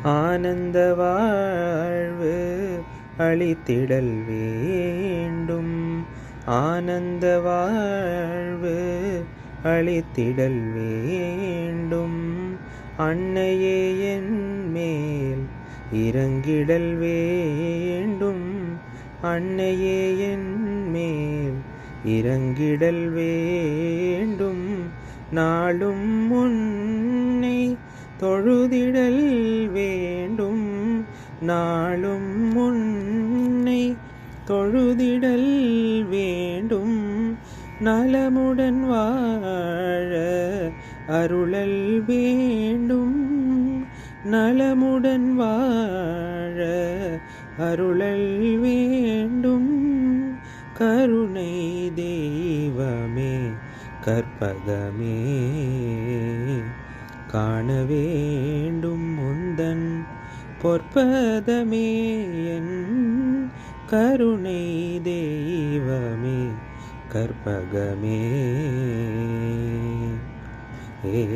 ஆனந்த வாழ்வு அளித்திடல் வேண்டும். ஆனந்த வாழ்வு அளித்திடல் வேண்டும். அன்னையே என் மேல் இறங்கிடல் வேண்டும். அன்னையே என் மேல் இறங்கிடல் வேண்டும். நாளும் உன்னை தொழுதிடல் வேண்டும். நாளும் உன்னை தொழுதிடல் வேண்டும். நலமுடன் வாழ அருளல் வேண்டும். நலமுடன் வாழ அருளல் வேண்டும். கருணை தெய்வமே கற்பகமே காண வேண்டும் உந்தன் பொற்பதமே. என் கருணை தெய்வமே கற்பகமே. ஏ